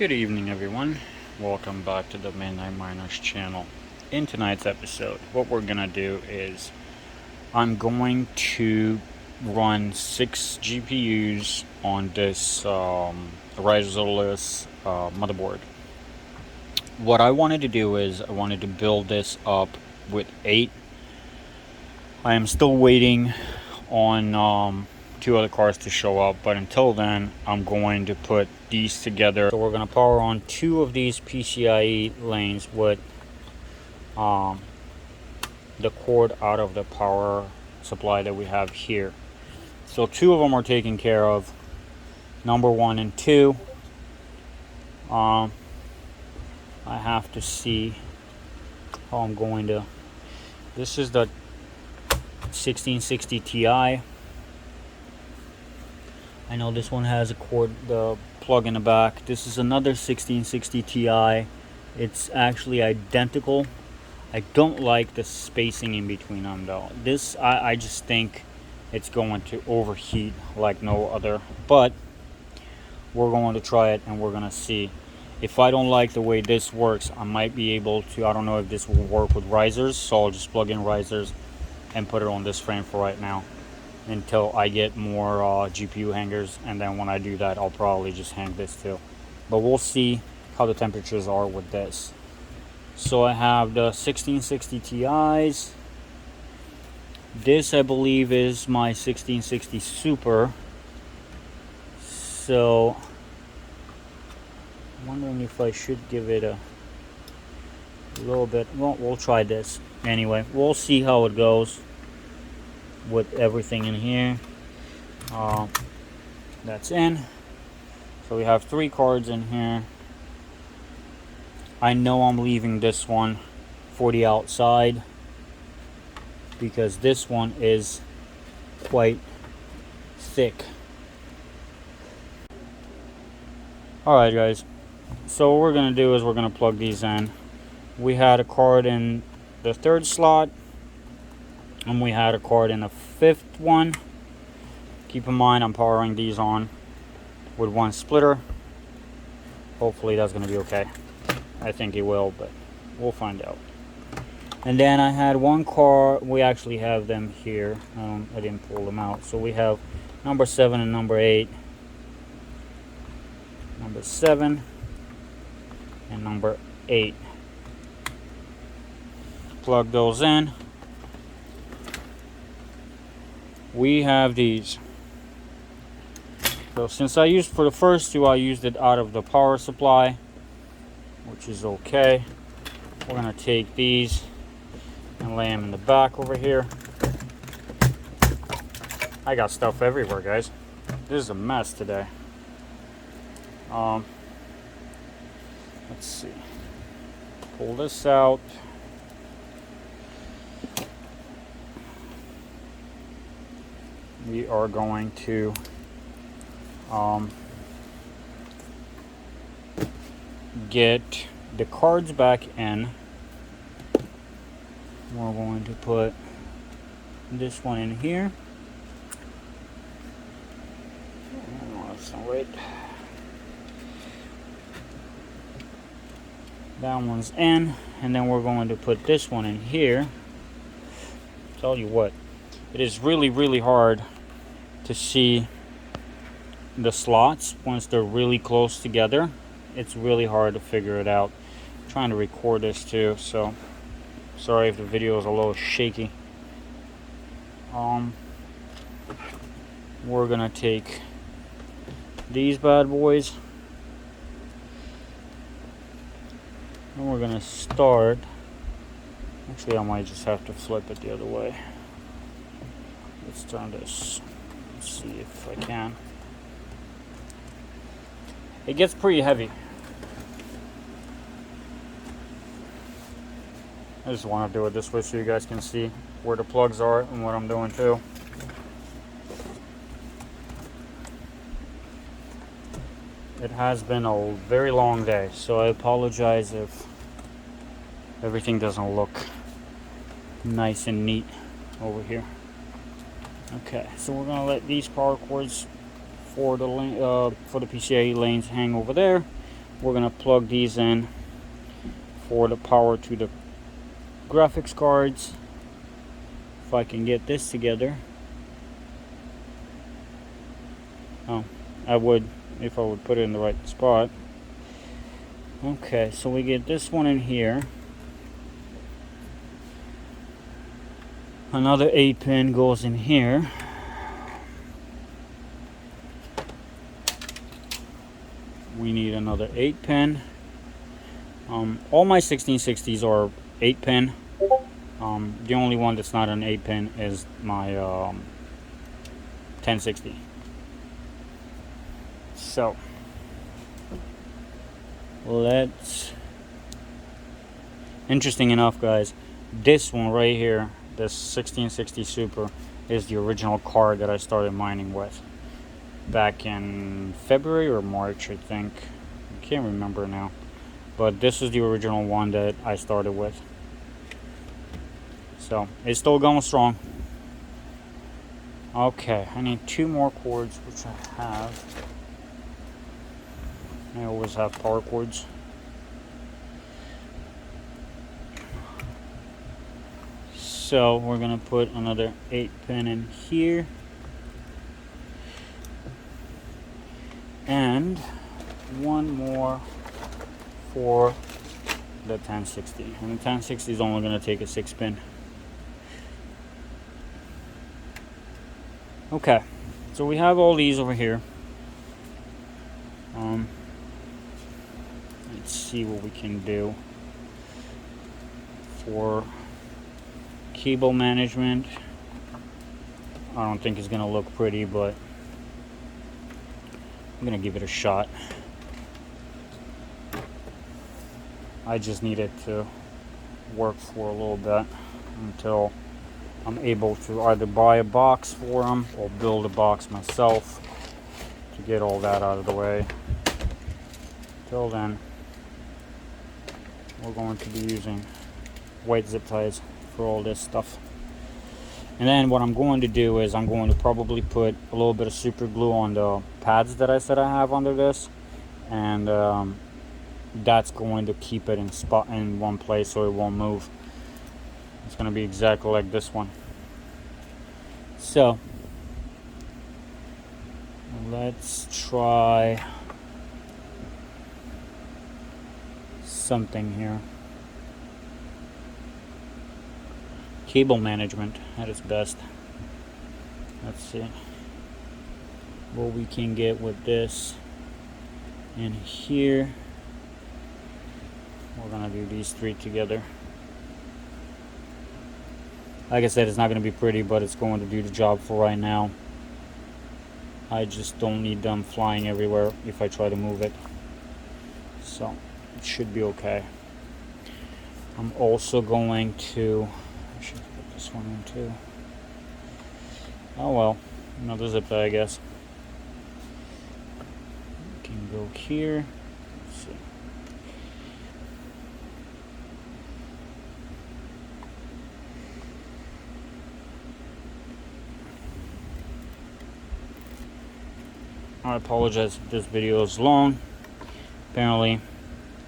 Good evening, everyone. Welcome back to the Midnight Miners channel. In tonight's episode, what we're gonna do is I'm going to run 6 GPUs on this Riserless motherboard. What I wanted to do is I wanted to build this up with 8. I am still waiting on 2 other cards to show up, but until then I'm going to put these together. So we're going to power on 2 of these PCIe lanes with the cord out of the power supply that we have here. So 2 of them are taken care of, number 1 and 2. I have to see how I'm going to. This is the 1660 Ti. I know this one has a cord, the plug in the back. This is another 1660 Ti. It's actually identical. I don't like the spacing in between them though. This, I just think it's going to overheat like no other. But we're going to try it and we're going to see. If I don't like the way this works, I might be able to, I don't know if this will work with risers. So I'll just plug in risers and put it on this frame for right now until I get more GPU hangers, and then when I do that I'll probably just hang this too, but we'll see how the temperatures are with this. So I have the 1660 Ti's. This I believe is my 1660 Super, so I'm wondering if I should give it a little bit. Well, we'll try this anyway. We'll see how it goes with everything in here. That's in. So we have 3 cards in here. I know I'm leaving this one for the outside because this one is quite thick. Alright guys, so what we're going to do is we're going to plug these in. We had a card in the 3rd slot and we had a card in the 5th one. Keep in mind I'm powering these on with 1 splitter. Hopefully that's going to be okay. I think it will, but we'll find out. And then I had 1 card. We actually have them here. I didn't pull them out. So we have number 7 and number 8. Number 7 and number 8. Plug those in. We have these. So since I used for the first 2, I used it out of the power supply, which is okay. We're gonna take these and lay them in the back over here. I got stuff everywhere, guys. This is a mess today. Let's see. Pull this out. We are going to get the cards back in. We're going to put this one in here. Oh, that's not right. That one's in, and then we're going to put this one in here. Tell you what, it is really hard to see the slots once they're really close together. It's really hard to figure it out. I'm trying to record this too, so sorry if the video is a little shaky. We're gonna take these bad boys and we're gonna start. Actually, I might just have to flip it the other way. Let's turn this. Let's see if I can. It gets pretty heavy. I just want to do it this way so you guys can see where the plugs are and what I'm doing too. It has been a very long day, so I apologize if everything doesn't look nice and neat over here. Okay, so we're gonna let these power cords for the PCIe lanes hang over there. we're gonna plug these in for the power to the graphics cards. If I can get this together. Oh, I would if I would put it in the right spot. Okay, so we get this one in here. Another 8-pin goes in here. We need another 8-pin. All my 1660s are 8-pin. The only one that's not an 8-pin is my 1060. So let's. Interesting enough, guys, this one right here, this 1660 Super, is the original card that I started mining with back in February or March, I think. I can't remember now, but this is the original one that I started with. So it's still going strong. Okay, I need 2 more cords, which I have. I always have power cords. So we're gonna put another 8-pin in here. And one more for the 1060. And the 1060 is only gonna take a 6-pin. Okay, so we have all these over here. Let's see what we can do for cable management. I don't think it's gonna look pretty, but I'm gonna give it a shot. I just need it to work for a little bit until I'm able to either buy a box for them or build a box myself to get all that out of the way. Till then, we're going to be using white zip ties for all this stuff. And then what I'm going to do is I'm going to probably put a little bit of super glue on the pads that I said I have under this, and that's going to keep it in one place so it won't move. It's going to be exactly like this one. So let's try something here. Cable management at its best. Let's see what we can get with this in here. We're gonna do these 3 together. Like I said, it's not gonna be pretty, but it's going to do the job for right now. I just don't need them flying everywhere if I try to move it. So it should be okay. I'm also going to, I should put this one in too. Oh well, another zip tie, I guess. We can go here. Let's see. I apologize if this video is long. Apparently,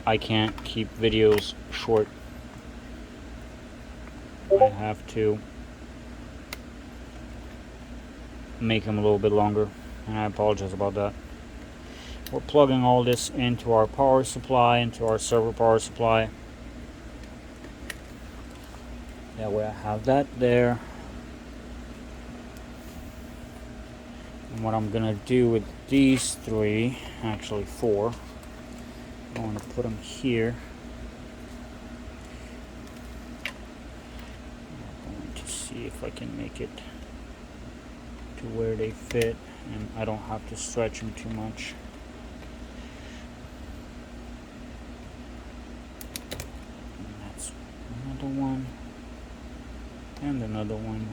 I can't keep videos short. I have to make them a little bit longer, and I apologize about that. We're plugging all this into our power supply, into our server power supply. That way I have that there. And what I'm gonna do with these 3, actually 4, I'm going to put them here. I'm going to see if I can make it to where they fit and I don't have to stretch them too much. And that's another one and another one.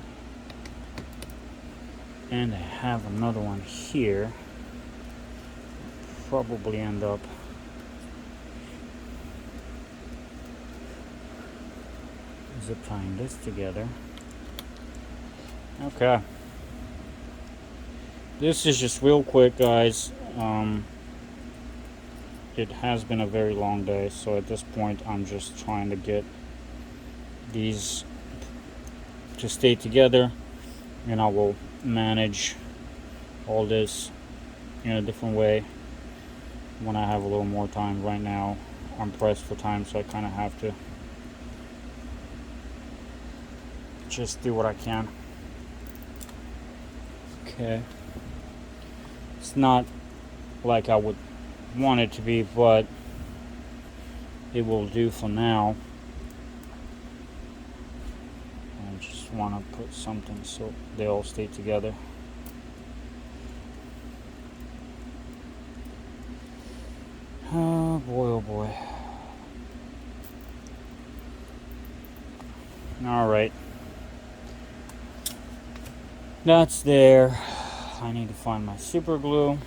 And I have another one here. Probably end up zip tying this together. Okay. This is just real quick, guys. it has been a very long day, so at this point I'm just trying to get these to stay together, and I will manage all this in a different way when I have a little more time. Right now I'm pressed for time, so I kind of have to just do what I can. Okay, it's not like I would want it to be, but it will do for now. I just want to put something so they all stay together. Oh boy, oh boy. All right, that's there. I need to find my super glue.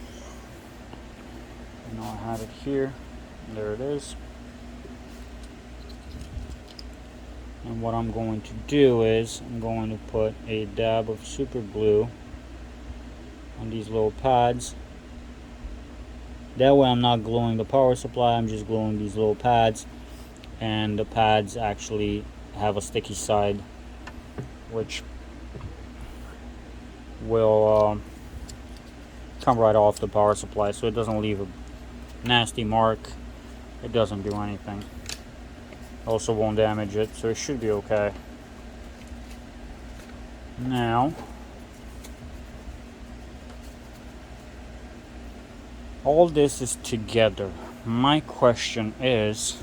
I know I had it here. There it is. And what I'm going to do is I'm going to put a dab of super glue on these little pads. That way I'm not gluing the power supply, I'm just gluing these little pads, and the pads actually have a sticky side which will come right off the power supply, so it doesn't leave a nasty mark. It doesn't do anything. Also won't damage it, so it should be okay. Now, all this is together. My question is,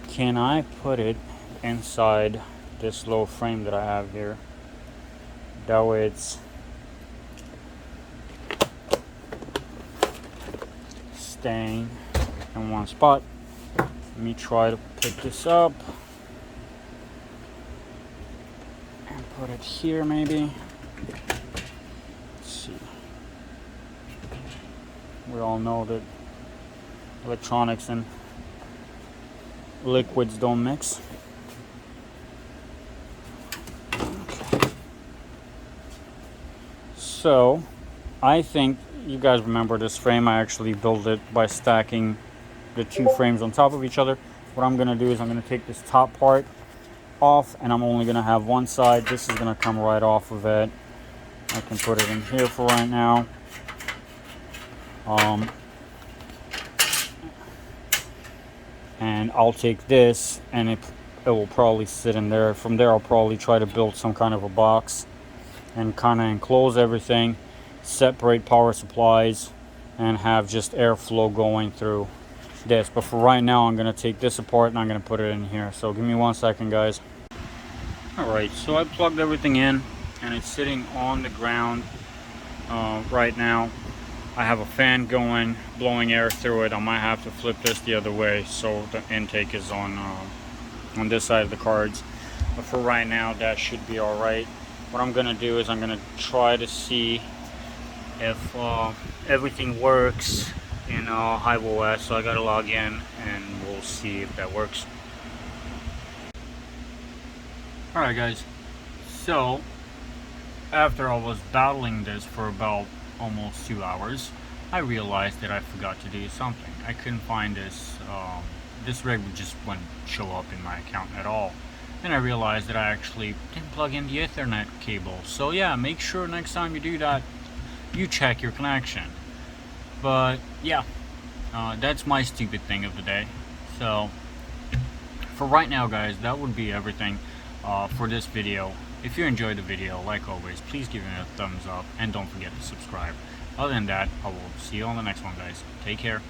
can I put it inside this little frame that I have here? That way it's staying in one spot. Let me try to pick this up and put it here maybe. Let's see. We all know that electronics and liquids don't mix. Okay. So, I think you guys remember this frame. I actually built it by stacking the two frames on top of each other. What I'm gonna do is I'm gonna take this top part off, and I'm only gonna have one side. This is gonna come right off of it. I can put it in here for right now. And I'll take this, and it will probably sit in there. From there I'll probably try to build some kind of a box and kind of enclose everything, separate power supplies, and have just airflow going through this. But for right now I'm going to take this apart and I'm going to put it in here. So give me 1 second, guys. Alright, so I plugged everything in and it's sitting on the ground right now. I have a fan going, blowing air through it. I might have to flip this the other way so the intake is on this side of the cards. But for right now that should be alright. What I'm going to do is I'm going to try to see if everything works in Hive OS. So I got to log in and we'll see if that works. Alright guys, so after I was battling this for about almost 2 hours, I realized that I forgot to do something. I couldn't find this this rig just wouldn't show up in my account at all. And I realized that I actually didn't plug in the Ethernet cable. So yeah, make sure next time you do that, you check your connection. But yeah, that's my stupid thing of the day. So for right now guys, that would be everything for this video. If you enjoyed the video, like always, please give it a thumbs up and don't forget to subscribe. Other than that, I will see you on the next one, guys. Take care.